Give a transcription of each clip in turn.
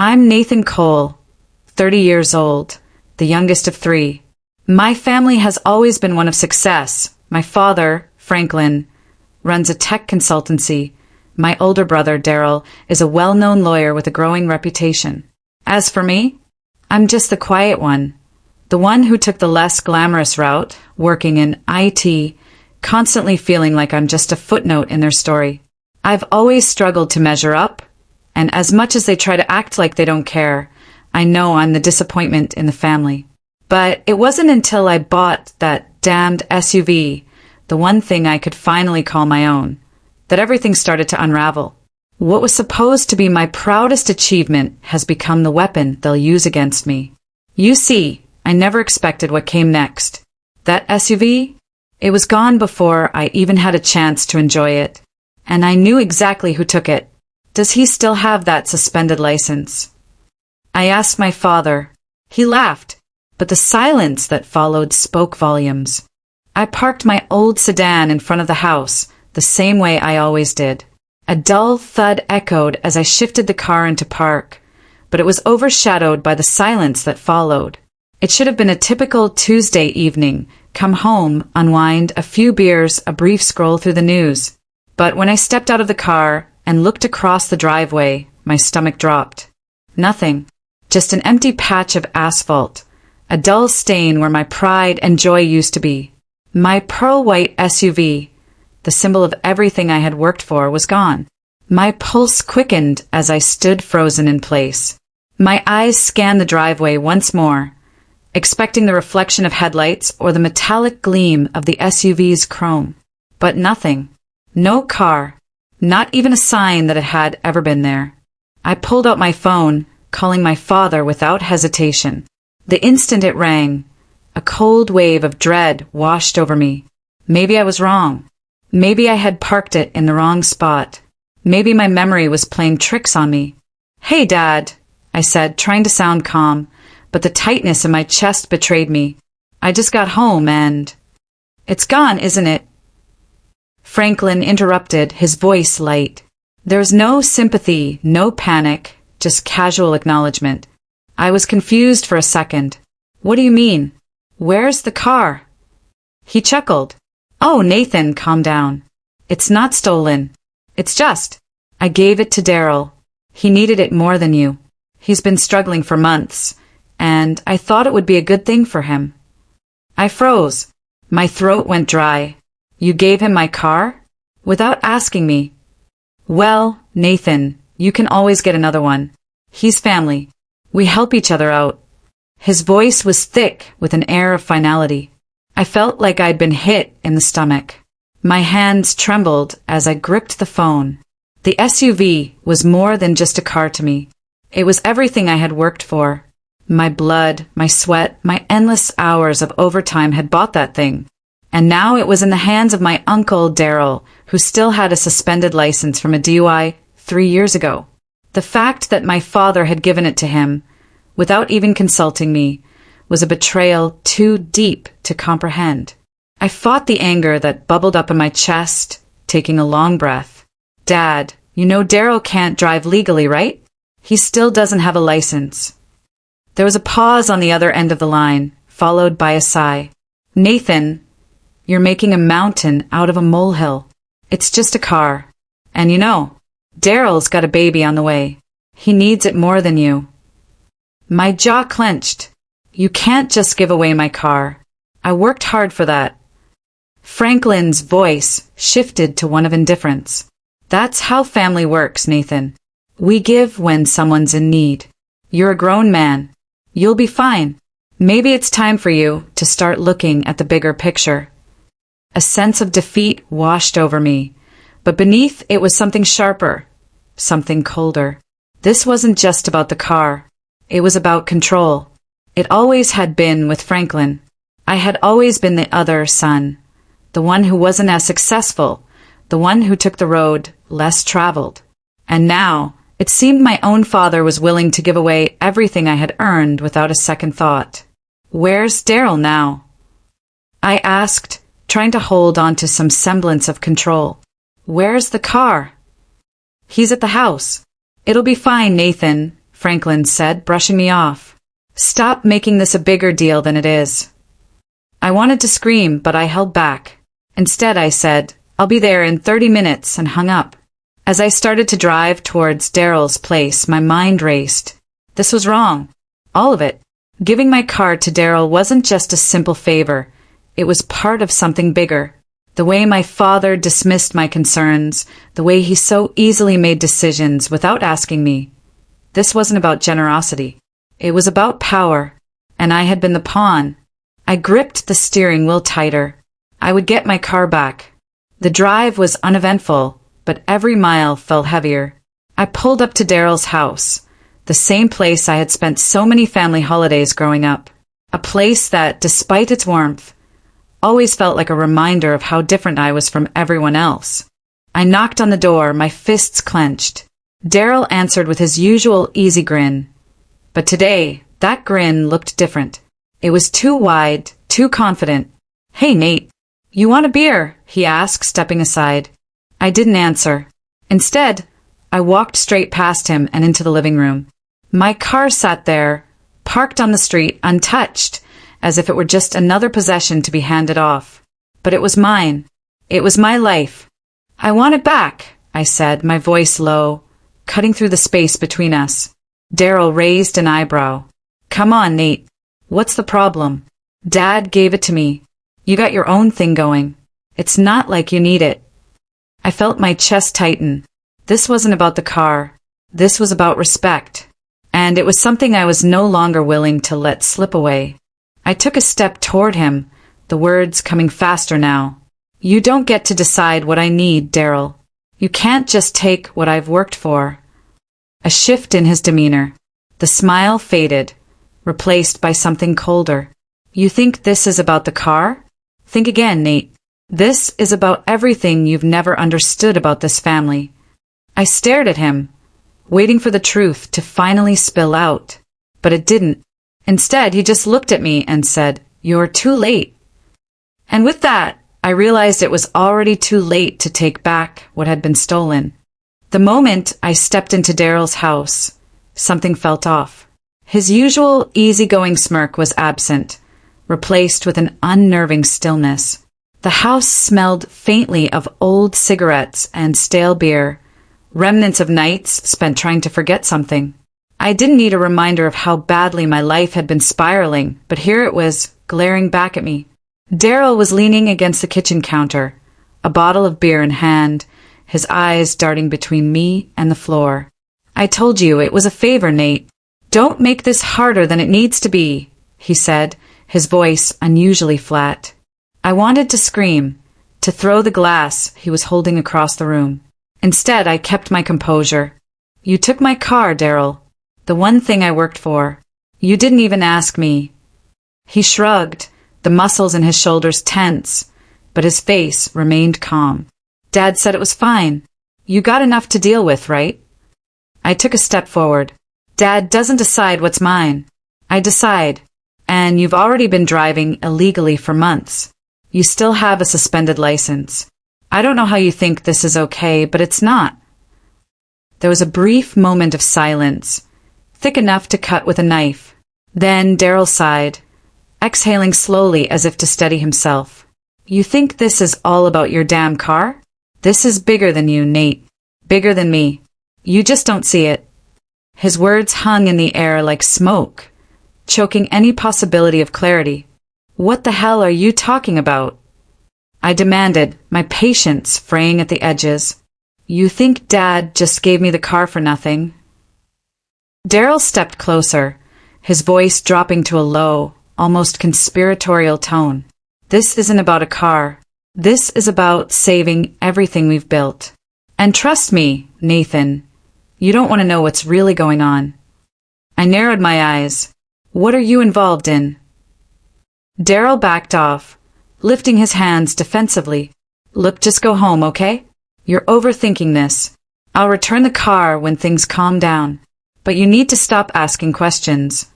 I'm Nathan Cole, 30 years old, the youngest of three. My family has always been one of success. My father, Franklin, runs a tech consultancy. My older brother, Daryl, is a well-known lawyer with a growing reputation. As for me, I'm just the quiet one, the one who took the less glamorous route, working in IT, constantly feeling like I'm just a footnote in their story. I've always struggled to measure up, and as much as they try to act like they don't care, I know I'm the disappointment in the family. But it wasn't until I bought that damned SUV, the one thing I could finally call my own, that everything started to unravel. What was supposed to be my proudest achievement has become the weapon they'll use against me. You see, I never expected what came next. That SUV? It was gone before I even had a chance to enjoy it. And I knew exactly who took it. Does he still have that suspended license? I asked my father. He laughed, but the silence that followed spoke volumes. I parked my old sedan in front of the house, the same way I always did. A dull thud echoed as I shifted the car into park, but it was overshadowed by the silence that followed. It should have been a typical Tuesday evening, come home, unwind, a few beers, a brief scroll through the news. But when I stepped out of the car and looked across the driveway, my stomach dropped. Nothing. Just an empty patch of asphalt, a dull stain where my pride and joy used to be. My pearl-white SUV, the symbol of everything I had worked for, was gone. My pulse quickened as I stood frozen in place. My eyes scanned the driveway once more, expecting the reflection of headlights or the metallic gleam of the SUV's chrome. But nothing. No car. Not even a sign that it had ever been there. I pulled out my phone, calling my father without hesitation. The instant it rang, a cold wave of dread washed over me. Maybe I was wrong. Maybe I had parked it in the wrong spot. Maybe my memory was playing tricks on me. "Hey, Dad," I said, trying to sound calm, but the tightness in my chest betrayed me. "I just got home and—" "It's gone, isn't it?" Franklin interrupted, his voice light. There was no sympathy, no panic, just casual acknowledgement. I was confused for a second. "What do you mean? Where's the car?" He chuckled. "Oh, Nathan, calm down. It's not stolen. It's just, I gave it to Daryl. He needed it more than you. He's been struggling for months, and I thought it would be a good thing for him." I froze. My throat went dry. "You gave him my car? Without asking me?" "Well, Nathan, you can always get another one. He's family. We help each other out." His voice was thick with an air of finality. I felt like I'd been hit in the stomach. My hands trembled as I gripped the phone. The SUV was more than just a car to me. It was everything I had worked for. My blood, my sweat, my endless hours of overtime had bought that thing. And now it was in the hands of my uncle, Daryl, who still had a suspended license from a DUI 3 years ago. The fact that my father had given it to him, without even consulting me, was a betrayal too deep to comprehend. I fought the anger that bubbled up in my chest, taking a long breath. "Dad, you know Daryl can't drive legally, right? He still doesn't have a license." There was a pause on the other end of the line, followed by a sigh. "Nathan, you're making a mountain out of a molehill. It's just a car. And you know, Daryl's got a baby on the way. He needs it more than you." My jaw clenched. "You can't just give away my car. I worked hard for that." Franklin's voice shifted to one of indifference. "That's how family works, Nathan. We give when someone's in need. You're a grown man. You'll be fine. Maybe it's time for you to start looking at the bigger picture." A sense of defeat washed over me, but beneath it was something sharper, something colder. This wasn't just about the car. It was about control. It always had been with Franklin. I had always been the other son, the one who wasn't as successful, the one who took the road less traveled. And now, it seemed my own father was willing to give away everything I had earned without a second thought. "Where's Daryl now?" I asked, trying to hold on to some semblance of control. "Where's the car?" "He's at the house. It'll be fine, Nathan," Franklin said, brushing me off. Stop making this a bigger deal than it is. I wanted to scream, but I held back. Instead, I said, I'll be there in 30 minutes, and hung up. As I started to drive towards Daryl's place, my mind raced. This was wrong. All of it. Giving my car to Daryl wasn't just a simple favor. It was part of something bigger. The way my father dismissed my concerns, the way he so easily made decisions without asking me. This wasn't about generosity. It was about power, and I had been the pawn. I gripped the steering wheel tighter. I would get my car back. The drive was uneventful, but every mile felt heavier. I pulled up to Daryl's house, the same place I had spent so many family holidays growing up. A place that, despite its warmth, always felt like a reminder of how different I was from everyone else. I knocked on the door, my fists clenched. Daryl answered with his usual easy grin. But today, that grin looked different. It was too wide, too confident. Hey, Nate, you want a beer? He asked, stepping aside. I didn't answer. Instead, I walked straight past him and into the living room. My car sat there, parked on the street, untouched, as if it were just another possession to be handed off. But it was mine. It was my life. I want it back, I said, my voice low, cutting through the space between us. Daryl raised an eyebrow. Come on, Nate. What's the problem? Dad gave it to me. You got your own thing going. It's not like you need it. I felt my chest tighten. This wasn't about the car. This was about respect. And it was something I was no longer willing to let slip away. I took a step toward him, the words coming faster now. You don't get to decide what I need, Daryl. You can't just take what I've worked for. A shift in his demeanor. The smile faded, replaced by something colder. You think this is about the car? Think again, Nate. This is about everything you've never understood about this family. I stared at him, waiting for the truth to finally spill out. But it didn't. Instead, he just looked at me and said, You're too late. And with that, I realized it was already too late to take back what had been stolen. The moment I stepped into Daryl's house, something felt off. His usual easygoing smirk was absent, replaced with an unnerving stillness. The house smelled faintly of old cigarettes and stale beer, remnants of nights spent trying to forget something. I didn't need a reminder of how badly my life had been spiraling, but here it was, glaring back at me. Daryl was leaning against the kitchen counter, a bottle of beer in hand, his eyes darting between me and the floor. I told you it was a favor, Nate. Don't make this harder than it needs to be, he said, his voice unusually flat. I wanted to scream, to throw the glass he was holding across the room. Instead, I kept my composure. You took my car, Daryl. The one thing I worked for. You didn't even ask me. He shrugged, the muscles in his shoulders tense, but his face remained calm. Dad said it was fine. You got enough to deal with, right? I took a step forward. Dad doesn't decide what's mine. I decide. And you've already been driving illegally for months. You still have a suspended license. I don't know how you think this is okay, but it's not. There was a brief moment of silence, thick enough to cut with a knife. Then Daryl sighed, exhaling slowly as if to steady himself. You think this is all about your damn car? This is bigger than you, Nate. Bigger than me. You just don't see it. His words hung in the air like smoke, choking any possibility of clarity. What the hell are you talking about? I demanded, my patience fraying at the edges. You think Dad just gave me the car for nothing? Daryl stepped closer, his voice dropping to a low, almost conspiratorial tone. This isn't about a car. This is about saving everything we've built. And trust me, Nathan, you don't want to know what's really going on. I narrowed my eyes. What are you involved in? Daryl backed off, lifting his hands defensively. Look, just go home, okay? You're overthinking this. I'll return the car when things calm down. But you need to stop asking questions.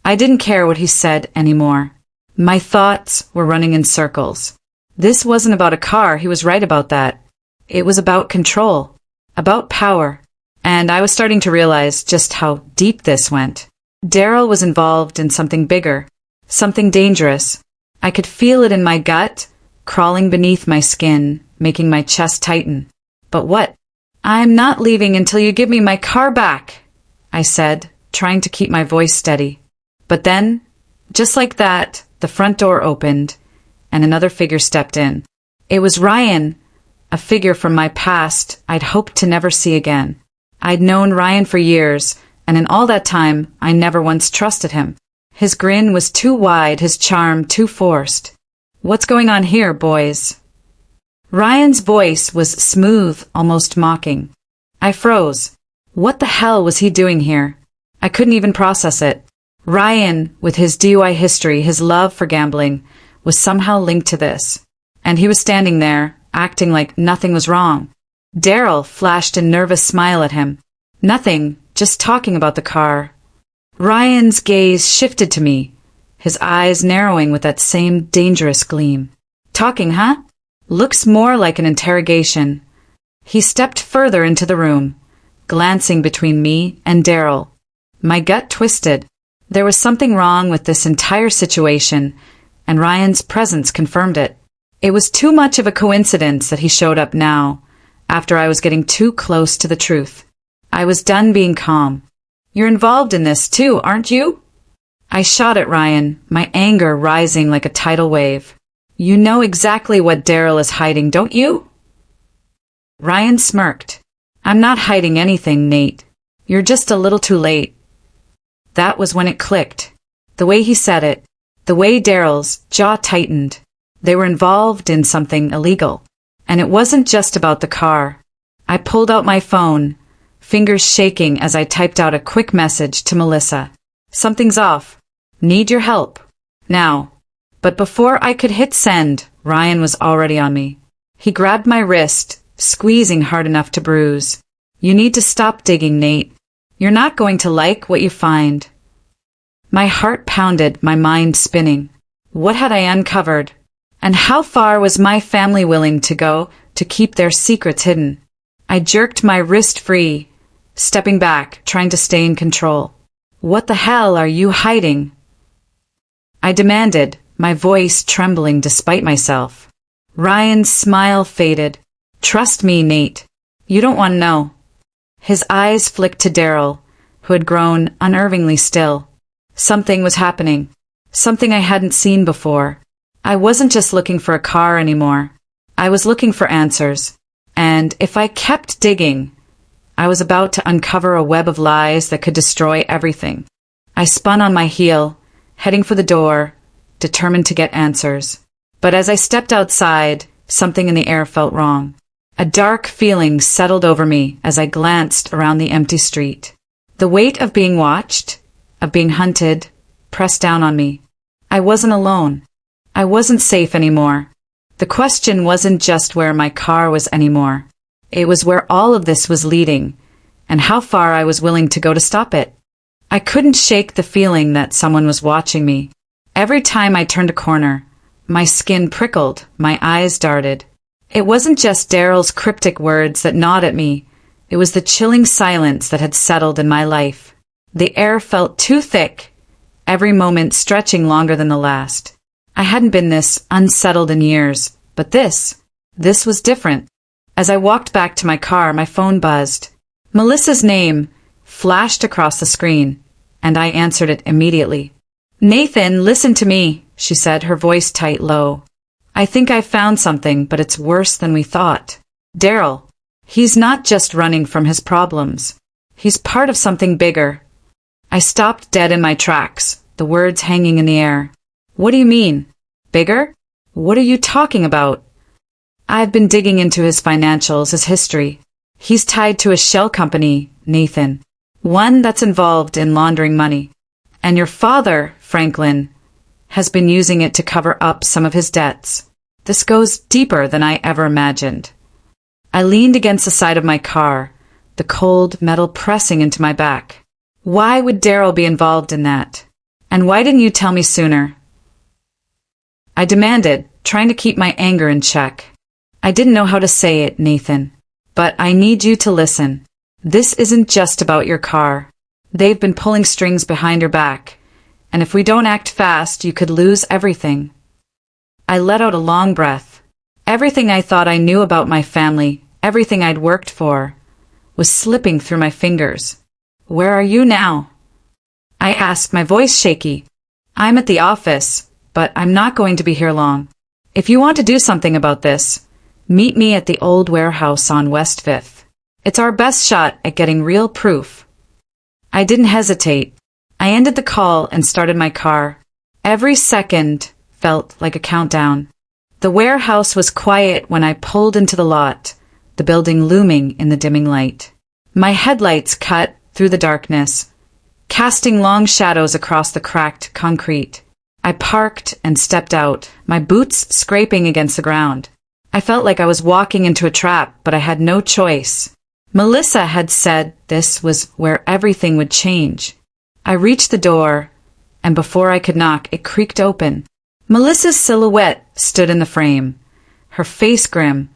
I didn't care what he said anymore. My thoughts were running in circles. This wasn't about a car, he was right about that. It was about control, about power. And I was starting to realize just how deep this went. Daryl was involved in something bigger, something dangerous. I could feel it in my gut, crawling beneath my skin, making my chest tighten. But what? "I'm not leaving until you give me my car back," I said, trying to keep my voice steady. But then, just like that, the front door opened, and another figure stepped in. It was Ryan, a figure from my past I'd hoped to never see again. I'd known Ryan for years, and in all that time, I never once trusted him. His grin was too wide, his charm too forced. "What's going on here, boys?" Ryan's voice was smooth, almost mocking. I froze. What the hell was he doing here? I couldn't even process it. Ryan, with his DUI history, his love for gambling, was somehow linked to this. And he was standing there, acting like nothing was wrong. Daryl flashed a nervous smile at him. "Nothing, just talking about the car." Ryan's gaze shifted to me, his eyes narrowing with that same dangerous gleam. "Talking, huh? Looks more like an interrogation." He stepped further into the room, glancing between me and Daryl. My gut twisted. There was something wrong with this entire situation, and Ryan's presence confirmed it. It was too much of a coincidence that he showed up now, after I was getting too close to the truth. I was done being calm. "You're involved in this too, aren't you?" I shot at Ryan, my anger rising like a tidal wave. "You know exactly what Daryl is hiding, don't you?" Ryan smirked. "I'm not hiding anything, Nate. You're just a little too late." That was when it clicked. The way he said it, the way Daryl's jaw tightened. They were involved in something illegal. And it wasn't just about the car. I pulled out my phone, fingers shaking as I typed out a quick message to Melissa. "Something's off. Need your help. Now." But before I could hit send, Ryan was already on me. He grabbed my wrist, squeezing hard enough to bruise. "You need to stop digging, Nate. You're not going to like what you find." My heart pounded, my mind spinning. What had I uncovered? And how far was my family willing to go to keep their secrets hidden? I jerked my wrist free, stepping back, trying to stay in control. "What the hell are you hiding?" I demanded, my voice trembling despite myself. Ryan's smile faded. "Trust me, Nate. You don't want to know." His eyes flicked to Daryl, who had grown unnervingly still. Something was happening. Something I hadn't seen before. I wasn't just looking for a car anymore. I was looking for answers. And if I kept digging, I was about to uncover a web of lies that could destroy everything. I spun on my heel, heading for the door, determined to get answers. But as I stepped outside, something in the air felt wrong. A dark feeling settled over me as I glanced around the empty street. The weight of being watched, of being hunted, pressed down on me. I wasn't alone. I wasn't safe anymore. The question wasn't just where my car was anymore. It was where all of this was leading, and how far I was willing to go to stop it. I couldn't shake the feeling that someone was watching me. Every time I turned a corner, my skin prickled, my eyes darted. It wasn't just Daryl's cryptic words that gnawed at me. It was the chilling silence that had settled in my life. The air felt too thick, every moment stretching longer than the last. I hadn't been this unsettled in years, but this was different. As I walked back to my car, my phone buzzed. Melissa's name flashed across the screen, and I answered it immediately. "Nathan, listen to me," she said, her voice tight low. "I think I've found something, but it's worse than we thought. Daryl, he's not just running from his problems. He's part of something bigger." I stopped dead in my tracks, the words hanging in the air. "What do you mean? Bigger? What are you talking about?" "I've been digging into his financials, his history. He's tied to a shell company, Nathan. One that's involved in laundering money. And your father, Franklin, has been using it to cover up some of his debts. This goes deeper than I ever imagined." I leaned against the side of my car, the cold metal pressing into my back. Why would Daryl be involved in that? And why didn't you tell me sooner? I demanded, trying to keep my anger in check. "I didn't know how to say it, Nathan. But I need you to listen. This isn't just about your car. They've been pulling strings behind your back, and if we don't act fast, you could lose everything. I let out a long breath. Everything I thought I knew about my family, everything I'd worked for, was slipping through my fingers. Where are you now? I asked, my voice shaky. I'm at the office, but I'm not going to be here long. If you want to do something about this, meet me at the old warehouse on West 5th. It's our best shot at getting real proof. I didn't hesitate. I ended the call and started my car. Every second felt like a countdown. The warehouse was quiet when I pulled into the lot, the building looming in the dimming light. My headlights cut through the darkness, casting long shadows across the cracked concrete. I parked and stepped out, my boots scraping against the ground. I felt like I was walking into a trap, but I had no choice. Melissa had said this was where everything would change. I reached the door, and before I could knock, it creaked open. Melissa's silhouette stood in the frame, her face grim,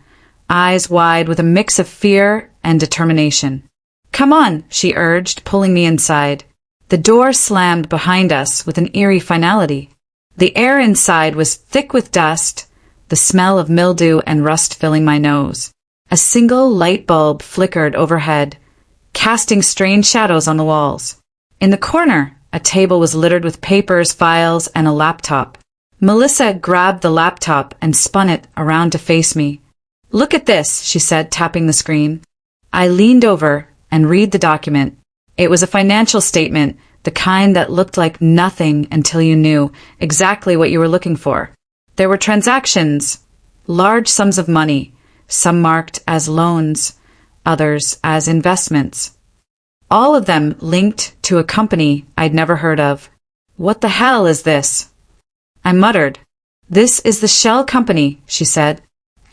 eyes wide with a mix of fear and determination. Come on, she urged, pulling me inside. The door slammed behind us with an eerie finality. The air inside was thick with dust, the smell of mildew and rust filling my nose. A single light bulb flickered overhead, casting strange shadows on the walls. In the corner, a table was littered with papers, files, and a laptop. Melissa grabbed the laptop and spun it around to face me. Look at this, she said, tapping the screen. I leaned over and read the document. It was a financial statement, the kind that looked like nothing until you knew exactly what you were looking for. There were transactions, large sums of money, some marked as loans, others as investments. All of them linked to a company I'd never heard of. What the hell is this? I muttered. This is the shell company, she said.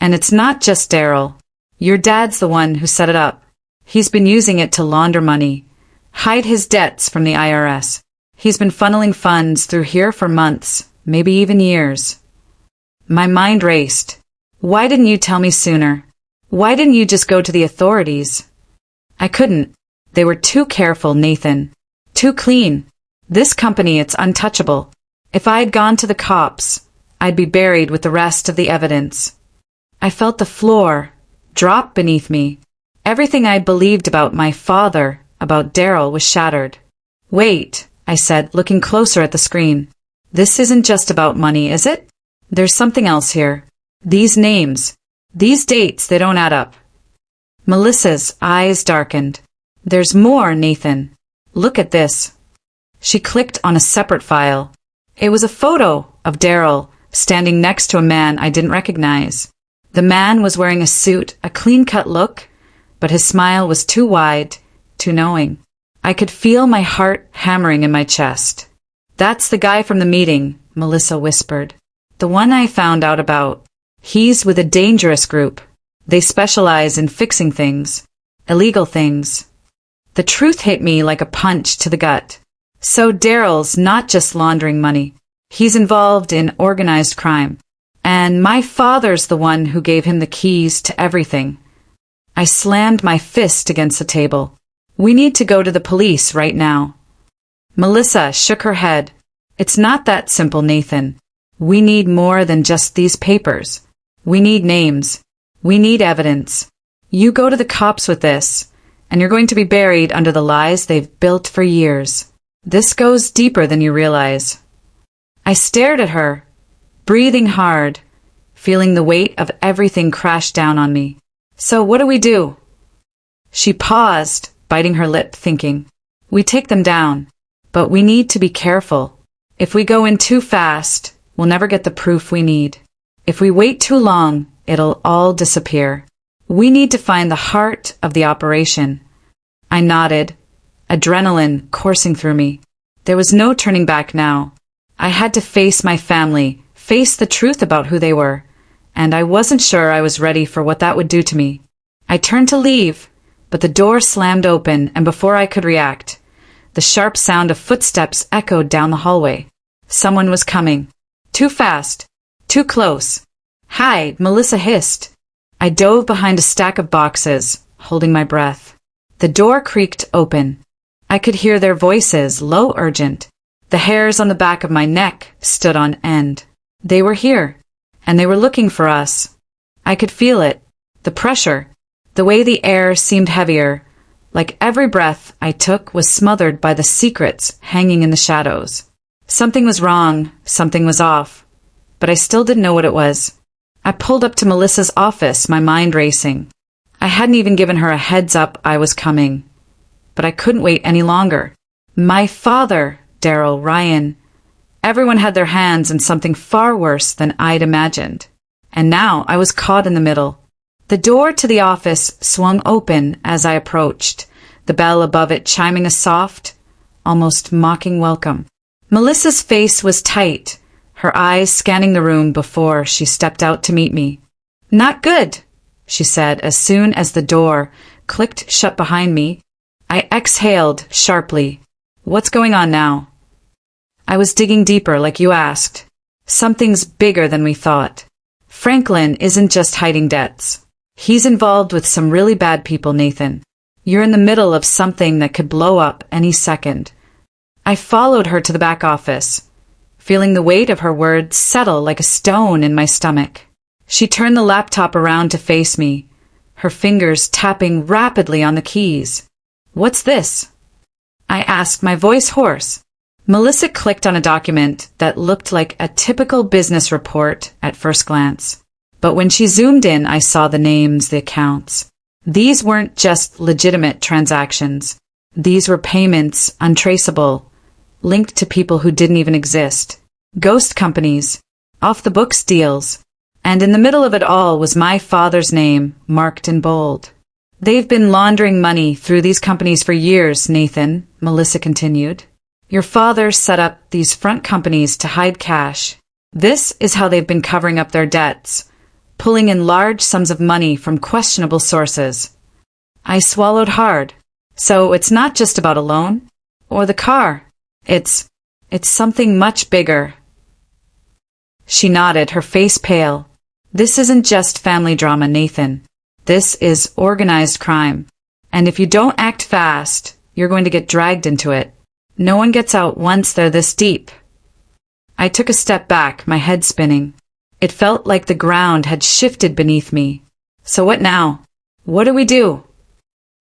And it's not just Daryl. Your dad's the one who set it up. He's been using it to launder money, hide his debts from the IRS. He's been funneling funds through here for months, maybe even years. My mind raced. Why didn't you tell me sooner? Why didn't you just go to the authorities? I couldn't. They were too careful, Nathan. Too clean. This company, it's untouchable. If I had gone to the cops, I'd be buried with the rest of the evidence. I felt the floor drop beneath me. Everything I'd believed about my father, about Daryl, was shattered. Wait, I said, looking closer at the screen. This isn't just about money, is it? There's something else here. These names, these dates, they don't add up. Melissa's eyes darkened. There's more, Nathan. Look at this. She clicked on a separate file. It was a photo of Daryl standing next to a man I didn't recognize. The man was wearing a suit, a clean-cut look, but his smile was too wide, too knowing. I could feel my heart hammering in my chest. That's the guy from the meeting, Melissa whispered. The one I found out about. He's with a dangerous group. They specialize in fixing things, illegal things. The truth hit me like a punch to the gut. So Daryl's not just laundering money. He's involved in organized crime. And my father's the one who gave him the keys to everything. I slammed my fist against the table. We need to go to the police right now. Melissa shook her head. It's not that simple, Nathan. We need more than just these papers. We need names. We need evidence. You go to the cops with this, and you're going to be buried under the lies they've built for years. This goes deeper than you realize. I stared at her, breathing hard, feeling the weight of everything crash down on me. So what do we do? She paused, biting her lip, thinking. We take them down, but we need to be careful. If we go in too fast, we'll never get the proof we need. If we wait too long, it'll all disappear. We need to find the heart of the operation. I nodded, adrenaline coursing through me. There was no turning back now. I had to face my family, face the truth about who they were, and I wasn't sure I was ready for what that would do to me. I turned to leave, but the door slammed open, and before I could react, the sharp sound of footsteps echoed down the hallway. Someone was coming. Too fast. Too close. Hide, Melissa hissed. I dove behind a stack of boxes, holding my breath. The The door creaked open. I could hear their voices, low, urgent. The hairs on the back of my neck stood on end. They were here, and they were looking for us. I could feel it, the pressure, the way the air seemed heavier, like every breath I took was smothered by the secrets hanging in the shadows. Something was wrong, something was off, but I still didn't know what it was. I pulled up to Melissa's office, my mind racing. I hadn't even given her a heads up I was coming. But I couldn't wait any longer. My father, Daryl, Ryan. Everyone had their hands in something far worse than I'd imagined. And now I was caught in the middle. The door to the office swung open as I approached, the bell above it chiming a soft, almost mocking welcome. Melissa's face was tight, her eyes scanning the room before she stepped out to meet me. "Not good," she said as soon as the door clicked shut behind me. I exhaled sharply. "What's going on now?" "I was digging deeper, like you asked. Something's bigger than we thought. Franklin isn't just hiding debts. He's involved with some really bad people, Nathan. You're in the middle of something that could blow up any second." I followed her to the back office, feeling the weight of her words settle like a stone in my stomach. She turned the laptop around to face me, her fingers tapping rapidly on the keys. "What's this?" I asked, my voice hoarse. Melissa clicked on a document that looked like a typical business report at first glance. But when she zoomed in, I saw the names, the accounts. These weren't just legitimate transactions. These were payments, untraceable, linked to people who didn't even exist. Ghost companies, off-the-books deals. And in the middle of it all was my father's name, marked in bold. "They've been laundering money through these companies for years, Nathan," Melissa continued. "Your father set up these front companies to hide cash. This is how they've been covering up their debts, pulling in large sums of money from questionable sources." I swallowed hard. "So it's not just about a loan? Or the car? It's something much bigger." She nodded, her face pale. "This isn't just family drama, Nathan. This is organized crime. And if you don't act fast, you're going to get dragged into it. No one gets out once they're this deep." I took a step back, my head spinning. It felt like the ground had shifted beneath me. "So what now? What do we do?"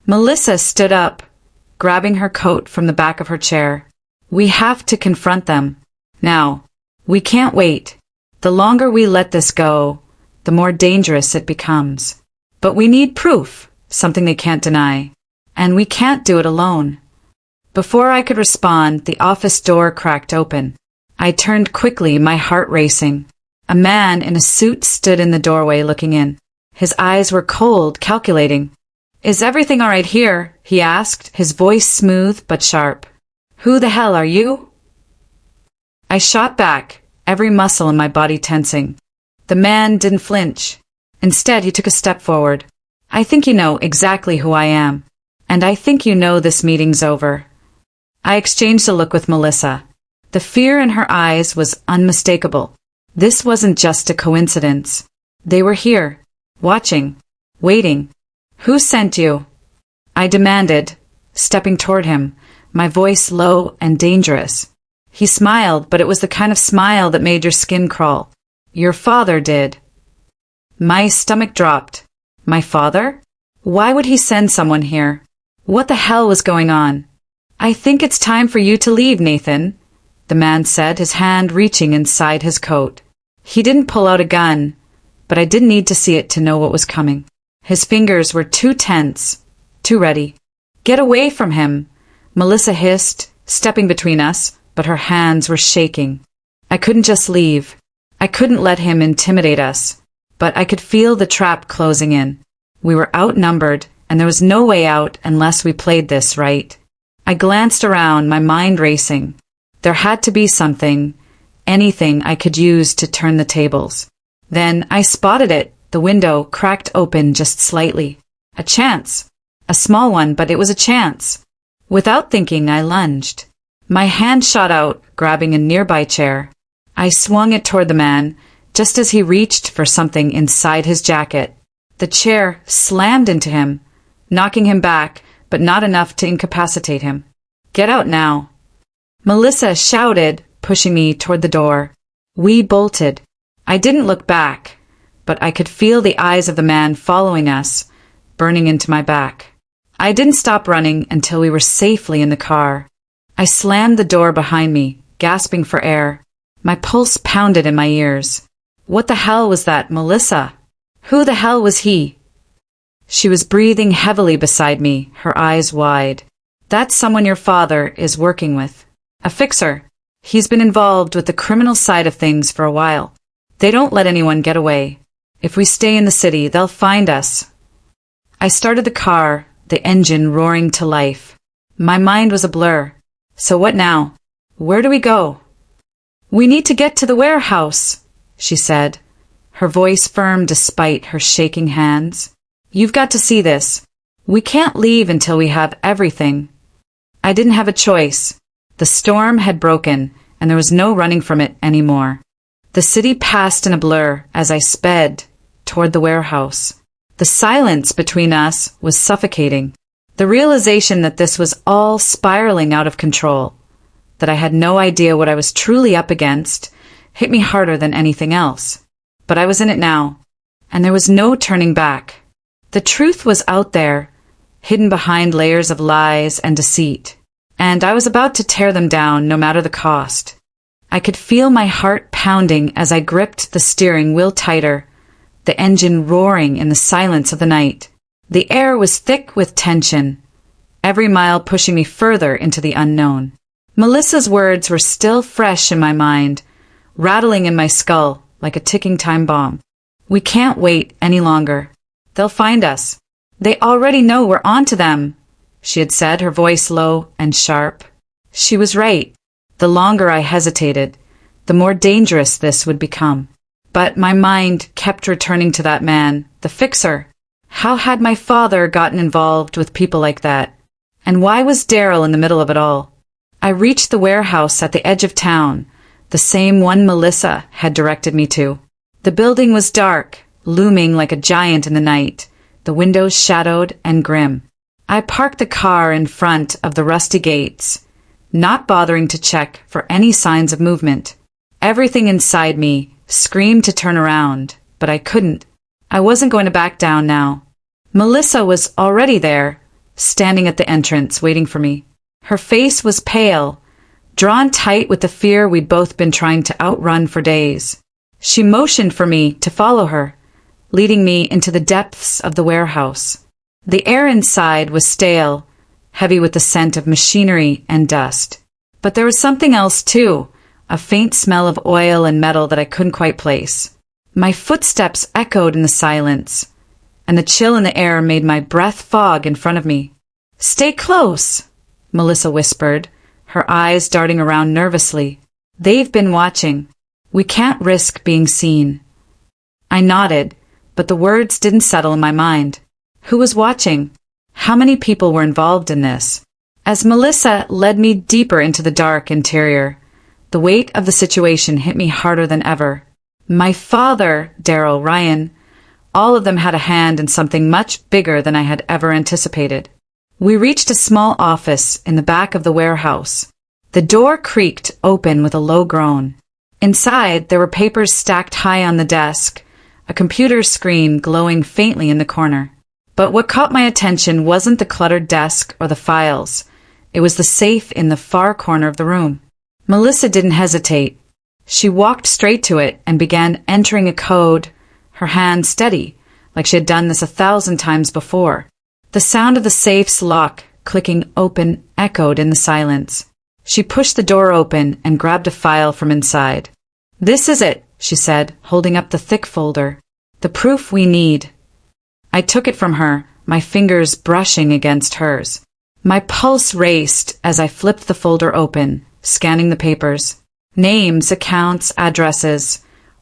Melissa stood up, grabbing her coat from the back of her chair. "We have to confront them. Now. We can't wait. The longer we let this go, the more dangerous it becomes. But we need proof, something they can't deny. And we can't do it alone." Before I could respond, the office door cracked open. I turned quickly, my heart racing. A man in a suit stood in the doorway looking in. His eyes were cold, calculating. "Is everything all right here?" he asked, his voice smooth but sharp. "Who the hell are you?" I shot back, every muscle in my body tensing. The man didn't flinch. Instead, he took a step forward. "I think you know exactly who I am. And I think you know this meeting's over." I exchanged a look with Melissa. The fear in her eyes was unmistakable. This wasn't just a coincidence. They were here, watching, waiting. "Who sent you?" I demanded, stepping toward him, my voice low and dangerous. He smiled, but it was the kind of smile that made your skin crawl. "Your father did." My stomach dropped. My father? Why would he send someone here? What the hell was going on? "I think it's time for you to leave, Nathan," the man said, his hand reaching inside his coat. He didn't pull out a gun, but I didn't need to see it to know what was coming. His fingers were too tense, too ready. "Get away from him," Melissa hissed, stepping between us, but her hands were shaking. I couldn't just leave. I couldn't let him intimidate us. But I could feel the trap closing in. We were outnumbered, and there was no way out unless we played this right. I glanced around, my mind racing. There had to be something, anything I could use to turn the tables. Then I spotted it, the window cracked open just slightly. A chance. A small one, but it was a chance. Without thinking, I lunged. My hand shot out, grabbing a nearby chair. I swung it toward the man, just as he reached for something inside his jacket. The chair slammed into him, knocking him back, but not enough to incapacitate him. "Get out now," Melissa shouted, pushing me toward the door. We bolted. I didn't look back, but I could feel the eyes of the man following us, burning into my back. I didn't stop running until we were safely in the car. I slammed the door behind me, gasping for air. My pulse pounded in my ears. What the hell was that, Melissa? Who the hell was he? She was breathing heavily beside me, her eyes wide. "That's someone your father is working with. A fixer. He's been involved with the criminal side of things for a while. They don't let anyone get away. If we stay in the city, they'll find us." I started the car, the engine roaring to life. My mind was a blur. So what now? Where do we go? "We need to get to the warehouse," she said, her voice firm despite her shaking hands. "You've got to see this. We can't leave until we have everything." I didn't have a choice. The storm had broken, and there was no running from it anymore. The city passed in a blur as I sped toward the warehouse. The silence between us was suffocating. The realization that this was all spiraling out of control, that I had no idea what I was truly up against, hit me harder than anything else. But I was in it now, and there was no turning back. The truth was out there, hidden behind layers of lies and deceit, and I was about to tear them down no matter the cost. I could feel my heart pounding as I gripped the steering wheel tighter, the engine roaring in the silence of the night. The air was thick with tension, every mile pushing me further into the unknown. Melissa's words were still fresh in my mind, rattling in my skull like a ticking time bomb. "We can't wait any longer. They'll find us. They already know we're onto them," she had said, her voice low and sharp. She was right. The longer I hesitated, the more dangerous this would become. But my mind kept returning to that man, the fixer. How had my father gotten involved with people like that? And why was Daryl in the middle of it all? I reached the warehouse at the edge of town, the same one Melissa had directed me to. The building was dark, looming like a giant in the night, the windows shadowed and grim. I parked the car in front of the rusty gates, not bothering to check for any signs of movement. Everything inside me screamed to turn around, but I couldn't. I wasn't going to back down now. Melissa was already there, standing at the entrance, waiting for me. Her face was pale, drawn tight with the fear we'd both been trying to outrun for days. She motioned for me to follow her, leading me into the depths of the warehouse. The air inside was stale, heavy with the scent of machinery and dust. But there was something else too, a faint smell of oil and metal that I couldn't quite place. My footsteps echoed in the silence, and the chill in the air made my breath fog in front of me. "Stay close," Melissa whispered, her eyes darting around nervously. "They've been watching. We can't risk being seen." I nodded, but the words didn't settle in my mind. Who was watching? How many people were involved in this? As Melissa led me deeper into the dark interior, the weight of the situation hit me harder than ever. My father, Daryl, Ryan, all of them had a hand in something much bigger than I had ever anticipated. We reached a small office in the back of the warehouse. The door creaked open with a low groan. Inside, there were papers stacked high on the desk, a computer screen glowing faintly in the corner. But what caught my attention wasn't the cluttered desk or the files. It was the safe in the far corner of the room. Melissa didn't hesitate. She walked straight to it and began entering a code, her hand steady, like she had done this 1,000 times before. The sound of the safe's lock clicking open echoed in the silence. She pushed the door open and grabbed a file from inside. "This is it," she said, holding up the thick folder. "The proof we need." I took it from her, my fingers brushing against hers. My pulse raced as I flipped the folder open, scanning the papers. Names, accounts, addresses,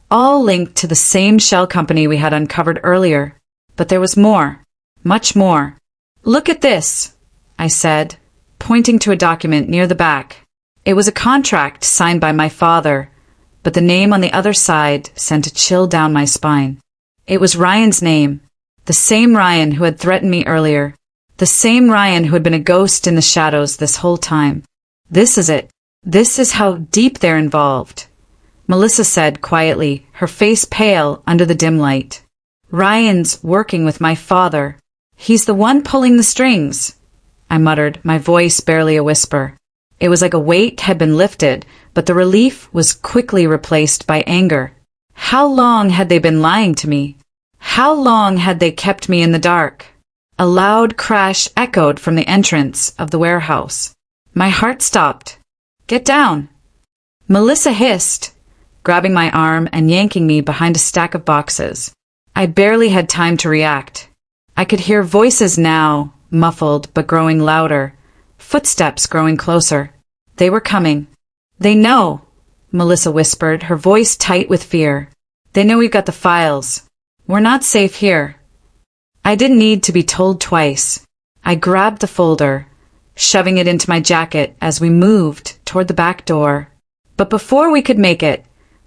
all linked to the same shell company we had uncovered earlier. But there was more, much more. "Look at this," I said, pointing to a document near the back. It was a contract signed by my father, but the name on the other side sent a chill down my spine. It was Ryan's name, the same Ryan who had threatened me earlier. The same Ryan who had been a ghost in the shadows this whole time. This is it. This is how deep they're involved, Melissa said quietly, her face pale under the dim light. Ryan's working with my father. He's the one pulling the strings, I muttered, my voice barely a whisper. It was like a weight had been lifted, but the relief was quickly replaced by anger. How long had they been lying to me? How long had they kept me in the dark? A loud crash echoed from the entrance of the warehouse. My heart stopped. Get down! Melissa hissed, grabbing my arm and yanking me behind a stack of boxes. I barely had time to react. I could hear voices now, muffled but growing louder, footsteps growing closer. They were coming. They know, Melissa whispered, her voice tight with fear. They know we've got the files. We're not safe here. I didn't need to be told twice. I grabbed the folder, shoving it into my jacket as we moved toward the back door. But before we could make it,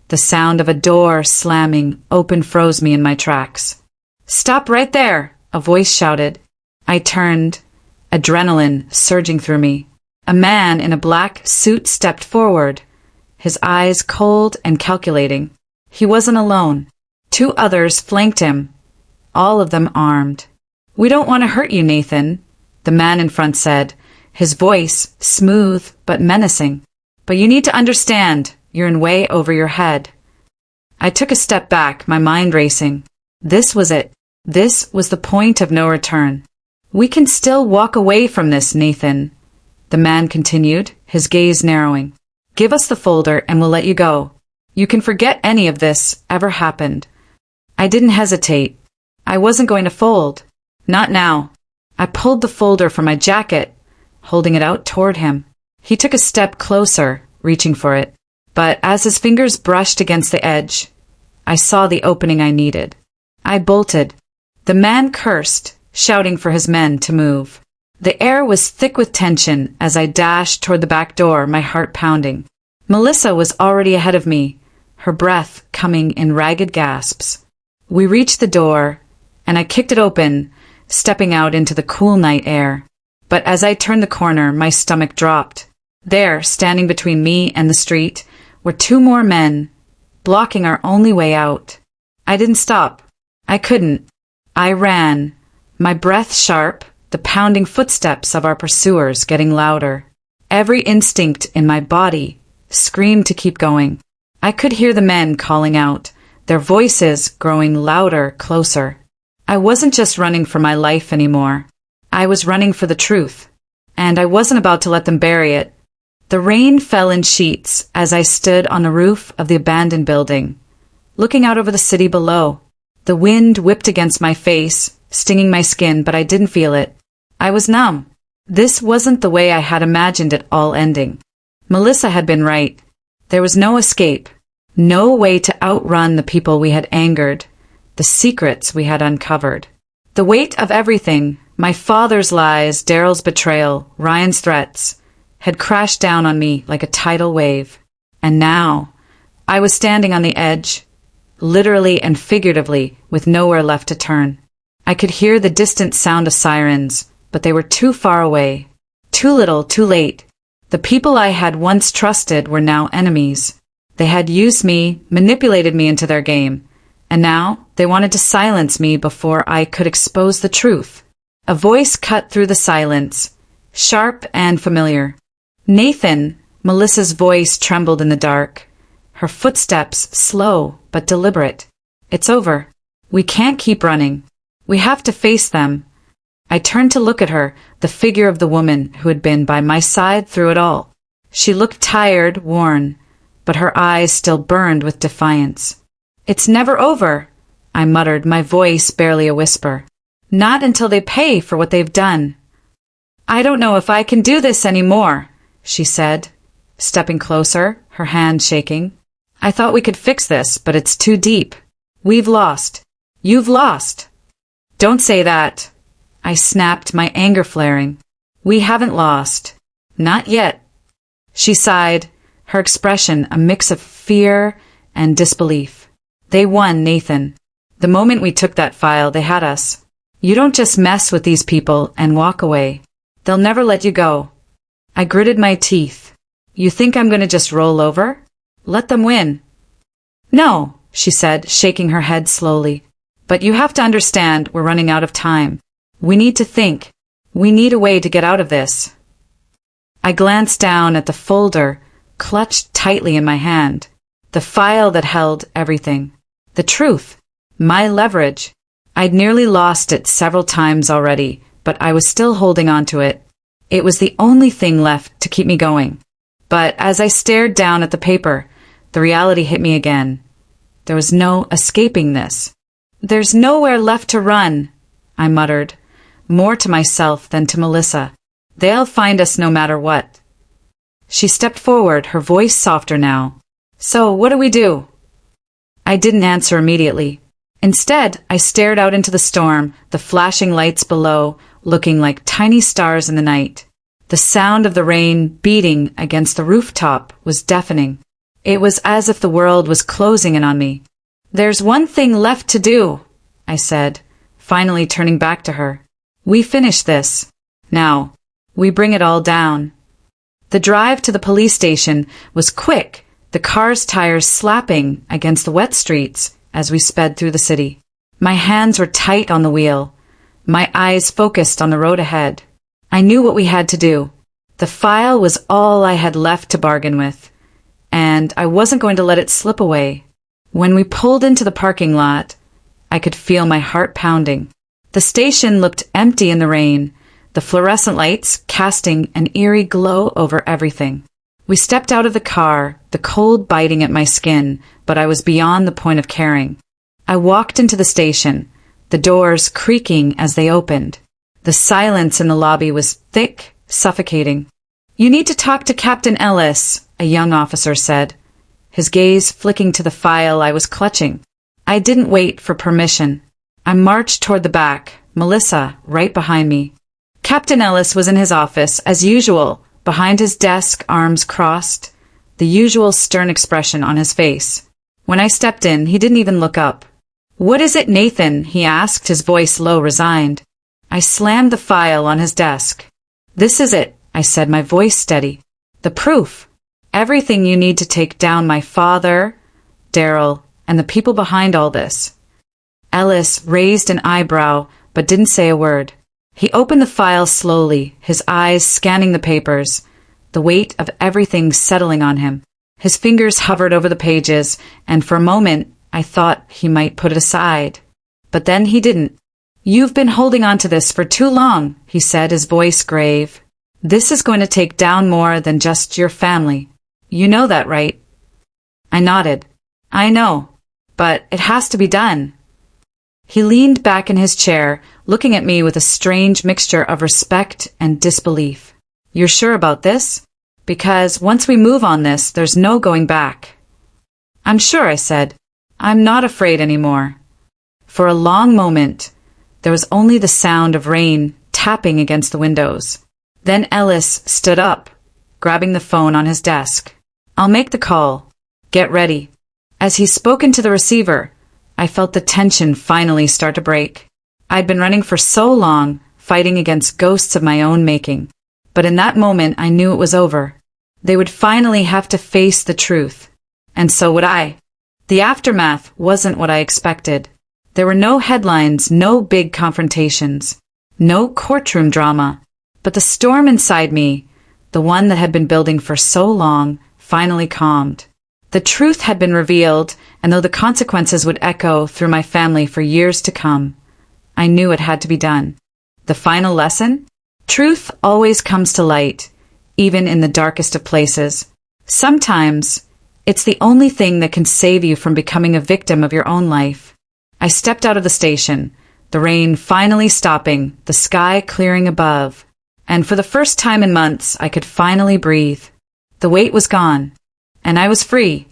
the sound of a door slamming open froze me in my tracks. Stop right there, a voice shouted. I turned, adrenaline surging through me. A man in a black suit stepped forward, his eyes cold and calculating. He wasn't alone. 2 others flanked him, all of them armed. We don't want to hurt you, Nathan, the man in front said, his voice smooth but menacing. But you need to understand, you're in way over your head. I took a step back, my mind racing. This was it. This was the point of no return. We can still walk away from this, Nathan, the man continued, his gaze narrowing. Give us the folder and we'll let you go. You can forget any of this ever happened. I didn't hesitate. I wasn't going to fold. Not now. I pulled the folder from my jacket, holding it out toward him. He took a step closer, reaching for it. But as his fingers brushed against the edge, I saw the opening I needed. I bolted. The man cursed, shouting for his men to move. The air was thick with tension as I dashed toward the back door, my heart pounding. Melissa was already ahead of me, her breath coming in ragged gasps. We reached the door, and I kicked it open, stepping out into the cool night air. But as I turned the corner, my stomach dropped. There, standing between me and the street, were 2 more men, blocking our only way out. I didn't stop. I couldn't. I ran, my breath sharp, the pounding footsteps of our pursuers getting louder. Every instinct in my body screamed to keep going. I could hear the men calling out, their voices growing louder, closer. I wasn't just running for my life anymore. I was running for the truth, and I wasn't about to let them bury it. The rain fell in sheets as I stood on the roof of the abandoned building, looking out over the city below. The wind whipped against my face, stinging my skin, but I didn't feel it. I was numb. This wasn't the way I had imagined it all ending. Melissa had been right. There was no escape, no way to outrun the people we had angered, the secrets we had uncovered. The weight of everything, my father's lies, Daryl's betrayal, Ryan's threats, had crashed down on me like a tidal wave. And now, I was standing on the edge, literally and figuratively, with nowhere left to turn. I could hear the distant sound of sirens, but they were too far away. Too little, too late. The people I had once trusted were now enemies. They had used me, manipulated me into their game, and now they wanted to silence me before I could expose the truth. A voice cut through the silence, sharp and familiar. Nathan, Melissa's voice trembled in the dark, her footsteps slow but deliberate. It's over. We can't keep running. We have to face them. I turned to look at her, the figure of the woman who had been by my side through it all. She looked tired, worn, but her eyes still burned with defiance. It's never over, I muttered, my voice barely a whisper. Not until they pay for what they've done. I don't know if I can do this anymore, she said, stepping closer, her hand shaking. I thought we could fix this, but it's too deep. We've lost. You've lost. Don't say that, I snapped, my anger flaring. We haven't lost. Not yet. She sighed, her expression a mix of fear and disbelief. They won, Nathan. The moment we took that file, they had us. You don't just mess with these people and walk away. They'll never let you go. I gritted my teeth. You think I'm gonna just roll over? Let them win. No, she said, shaking her head slowly. But you have to understand we're running out of time. We need to think. We need a way to get out of this. I glanced down at the folder, clutched tightly in my hand. The file that held everything. The truth. My leverage. I'd nearly lost it several times already, but I was still holding on to it. It was the only thing left to keep me going. But as I stared down at the paper, the reality hit me again. There was no escaping this. There's nowhere left to run, I muttered, more to myself than to Melissa. They'll find us no matter what. She stepped forward, her voice softer now. So, what do we do? I didn't answer immediately. Instead, I stared out into the storm, the flashing lights below, looking like tiny stars in the night. The sound of the rain beating against the rooftop was deafening. It was as if the world was closing in on me. There's one thing left to do, I said, finally turning back to her. We finish this. Now, we bring it all down. The drive to the police station was quick, the car's tires slapping against the wet streets as we sped through the city. My hands were tight on the wheel, my eyes focused on the road ahead. I knew what we had to do. The file was all I had left to bargain with, and I wasn't going to let it slip away. When we pulled into the parking lot, I could feel my heart pounding. The station looked empty in the rain, the fluorescent lights casting an eerie glow over everything. We stepped out of the car, the cold biting at my skin, but I was beyond the point of caring. I walked into the station, the doors creaking as they opened. The silence in the lobby was thick, suffocating. You need to talk to Captain Ellis, a young officer said, his gaze flicking to the file I was clutching. I didn't wait for permission. I marched toward the back, Melissa right behind me. Captain Ellis was in his office, as usual, behind his desk, arms crossed, the usual stern expression on his face. When I stepped in, he didn't even look up. What is it, Nathan? He asked, his voice low, resigned. I slammed the file on his desk. This is it, I said, my voice steady. The proof. Everything you need to take down my father, Daryl, and the people behind all this. Ellis raised an eyebrow, but didn't say a word. He opened the file slowly, his eyes scanning the papers, the weight of everything settling on him. His fingers hovered over the pages, and for a moment I thought he might put it aside. But then he didn't. You've been holding on to this for too long, he said, his voice grave. This is going to take down more than just your family. You know that, right? I nodded. I know, but it has to be done. He leaned back in his chair, looking at me with a strange mixture of respect and disbelief. You're sure about this? Because once we move on this, there's no going back. I'm sure, I said. I'm not afraid anymore. For a long moment, there was only the sound of rain tapping against the windows. Then Ellis stood up, grabbing the phone on his desk. I'll make the call. Get ready. As he spoke into the receiver, I felt the tension finally start to break. I'd been running for so long, fighting against ghosts of my own making. But in that moment, I knew it was over. They would finally have to face the truth. And so would I. The aftermath wasn't what I expected. There were no headlines, no big confrontations, no courtroom drama. But the storm inside me, the one that had been building for so long, finally calmed. The truth had been revealed, and though the consequences would echo through my family for years to come, I knew it had to be done. The final lesson? Truth always comes to light, even in the darkest of places. Sometimes, it's the only thing that can save you from becoming a victim of your own life. I stepped out of the station, the rain finally stopping, the sky clearing above, and for the first time in months I could finally breathe. The weight was gone, and I was free.